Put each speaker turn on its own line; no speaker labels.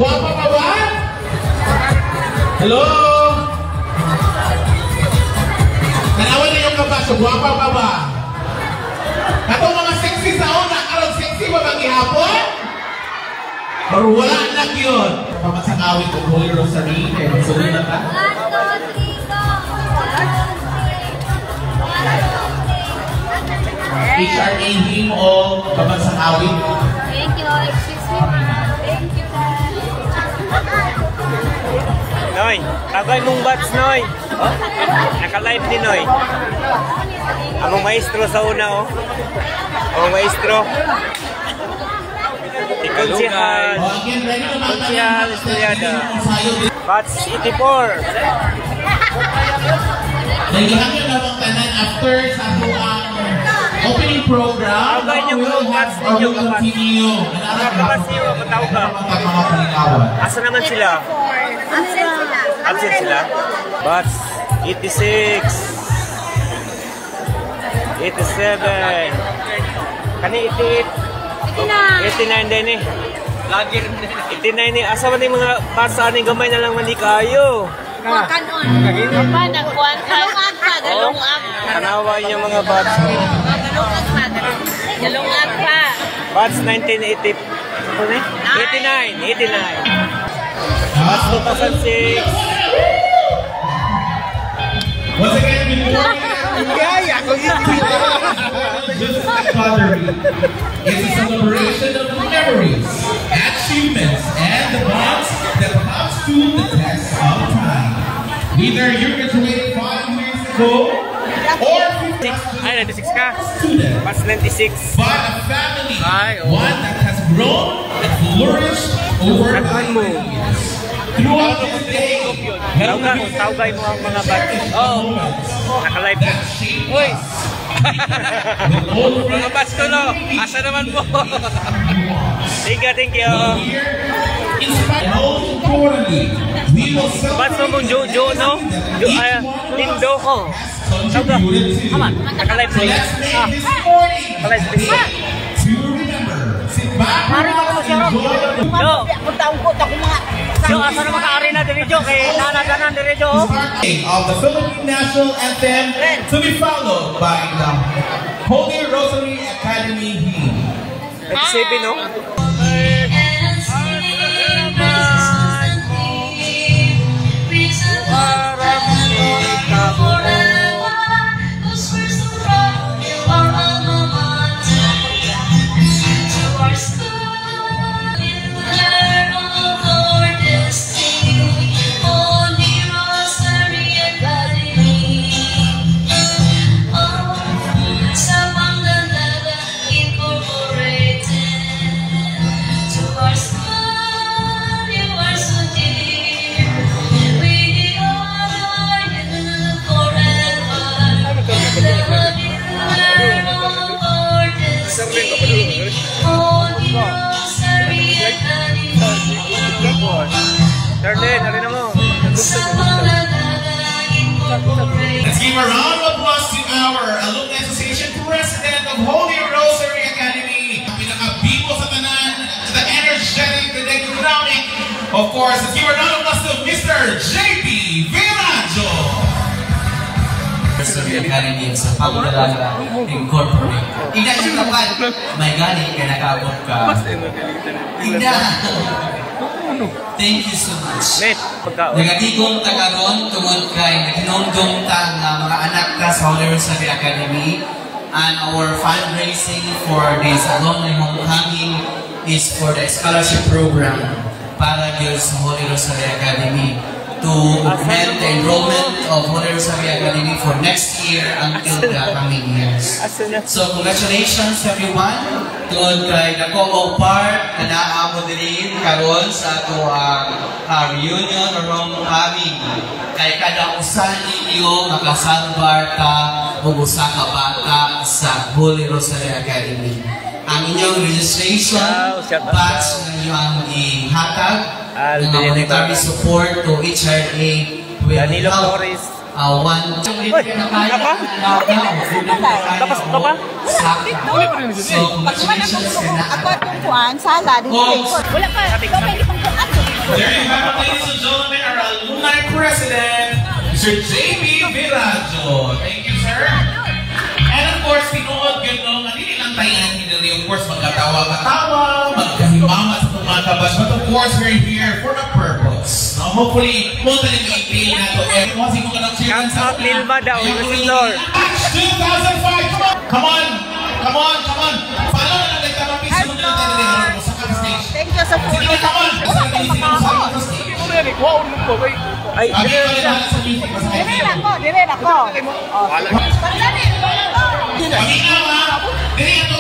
Guwapa pa ba? Hello? Nanawan na yung kabasyo, guwapa pa ba? Katong mga sexy sa una, karong sexy ba bang ihapon? Or wala na yun? Pamansang awit ko, Holy Rosary, kaya magsuloy na ka? HRA him o pamansang awit?
Thank you, excuse me ma'am. Thank you.
Noy, tagay mong bats, Noy. Oh, naka-live din, Noy. Among maestro sa una, oh. Oh, maestro. Ikonsihal. Ikonsihal, estudyada. Bats 84.
Nagihangin na bang tanan after sa buong opening program.
Tagay niyo
we'll
bats
have or
ninyo,
we'll continue.
Nakakapasiyo, mataw ka. Asa naman sila? Absent sila? Bats 86. 87. Kani 88. 89 din eh. 89 eh. Asa man yung mga bats sa aning gamay na lang mandi kayo.
Kanon. Apa nagkuan ka? Galungag.
Kanawa yung mga bats.
Galungag pa.
Bats 1980. Ano na? 89. 89. Bats 2006.
Once again, it's a celebration of memories, achievements, and the bonds that have stood the test of time. Either you graduated 5 years ago or 56
Ay, 96 ka.
student,
Bats 96.
but a family,
Ay, oh.
one that has grown and flourished over the years. Throughout this day,
Taugay mo ang mga bats. Oh, naka-live. Uy! Mga bats ko, no? Asa naman po? Thank you. Bats mo mong Jojo, no? Lindo ko. Sauga. Aman, naka-live na yun. Naka-live na yun.
Mari ako siya.
Jo!
Puntaon ko ta mga
Jo, asa naman ka-arena din, Jo? Kaya nanaganan din, Jo.
Of the Philippine National Anthem to be followed by the Holy Rosary Academy Hymn.
37, no? Darlene, narin mo.
Let's give a round of applause to our Alumni Association President of Holy Rosary Academy. Pinaka-bibo sa tanan, the energetic, the dynamic. Of course, let's give a round of applause to Mr. J.P. Villaggio.
Rosary Academy sa Pagdalaga Incorporate. Ina siya kapag may gani kaya nakaabot ka. Ina! Thank you so much. Nagatigong tagaron tungod kay naginondong ta na mga anak ta sa Holy Rosary Academy, and our fundraising for this alumni homecoming is for the scholarship program para sa Holy Rosary Academy to augment the enrollment of Holy Rosary Academy for next year until the coming years. So congratulations everyone. Tungod kay nako part na naamo diri karon sa ato reunion or homecoming. Kay kada usa ninyo makasalbar ta og usa ka bata sa Holy Rosary Academy. Ang inyong registration batch ninyo ang ihatag. Monetary support to HRA will help one.
Pag-uwan ako, sala, wala pa,
There you have it, ladies and gentlemen, our alumni president, Mr. J.B. Viraggio. Thank you, sir. And of course, tinuod yun no, hindi lang tayan, hindi of course, magkatawa-katawa, magkahimamat sa tumatabas, but of course, we're here for a purpose. No? Hopefully, mo tayo i-feel na ito.
Come up, Lilma daw, Lord.
2005, come on! Come on! Come on! Paano na natin ito? Piso mo na natin sa stage.
Thank you sa food.
Sige, come on! Sa stage.
Ay,
Dire ako.
Pag-inaw ha! Dire ito!